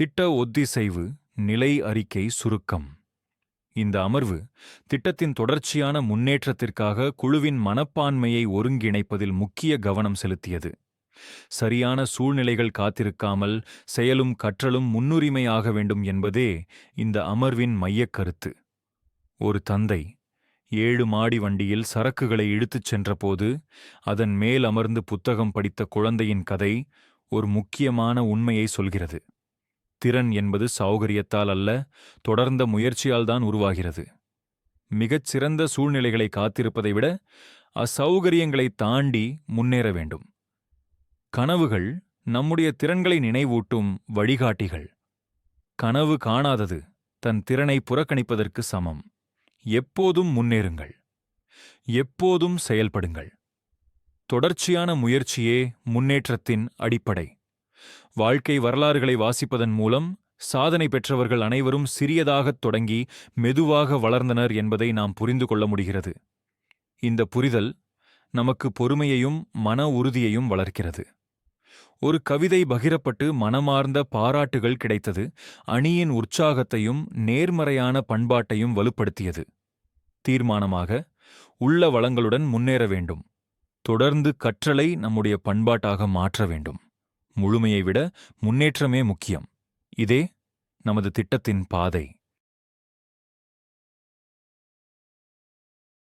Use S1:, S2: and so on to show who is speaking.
S1: திட்ட ஒத்திசைவு நிலை அறிக்கை சுருக்கம். இந்த அமர்வு திட்டத்தின் தொடர்ச்சியான முன்னேற்றத்திற்காக குழுவின் மனப்பான்மையை ஒருங்கிணைப்பதில் முக்கிய கவனம் செலுத்தியது. சரியான சூழ்நிலைகள் காத்திருக்காமல் செயலும் கற்றலும் முன்னுரிமையாக வேண்டும் என்பதே இந்த அமர்வின் மையக் கருத்து. ஒரு தந்தை 7 மாடி வண்டியில் சரக்குகளை இழுத்துச் சென்றபோது அதன் மேல் அமர்ந்து புத்தகம் படித்த குழந்தையின் கதை ஒரு முக்கியமான உண்மையை சொல்கிறது. திறன் என்பது சௌகரியத்தால் அல்ல, தொடர்ந்த முயற்சியால்தான் உருவாகிறது. மிகச் சிறந்த சூழ்நிலைகளை காத்திருப்பதை விட அசௌகரியங்களை தாண்டி முன்னேற வேண்டும். கனவுகள் நம்முடைய திறன்களை நினைவூட்டும் வழிகாட்டிகள். கனவு காணாதது தன் திறனை புறக்கணிப்பதற்கு சமம். எப்போதும் முன்னேறுங்கள், எப்போதும் செயல்படுங்கள். தொடர்ச்சியான முயற்சியே முன்னேற்றத்தின் அடிப்படை. வாழ்க்கை வரலாறுகளை வாசிப்பதன் மூலம் சாதனை பெற்றவர்கள் அனைவரும் சிறியதாகத் தொடங்கி மெதுவாக வளர்ந்தனர் என்பதை நாம் புரிந்து கொள்ள முடிகிறது. இந்த புரிதல் நமக்கு பொறுமையையும் மன உறுதியையும் வளர்க்கிறது. ஒரு கவிதை பகிரப்பட்டு மனமார்ந்த பாராட்டுகள் கிடைத்தது. அணியின் உற்சாகத்தையும் நேர்மறையான பண்பாட்டையும் வலுப்படுத்தியது. தீர்மானமாக உள்ள வளங்களுடன் முன்னேற வேண்டும். தொடர்ந்து கற்றலை நம்முடைய பண்பாட்டாக மாற்ற வேண்டும். முழுமையை விட முன்னேற்றமே முக்கியம். இதே நமது திட்டத்தின் பாதை.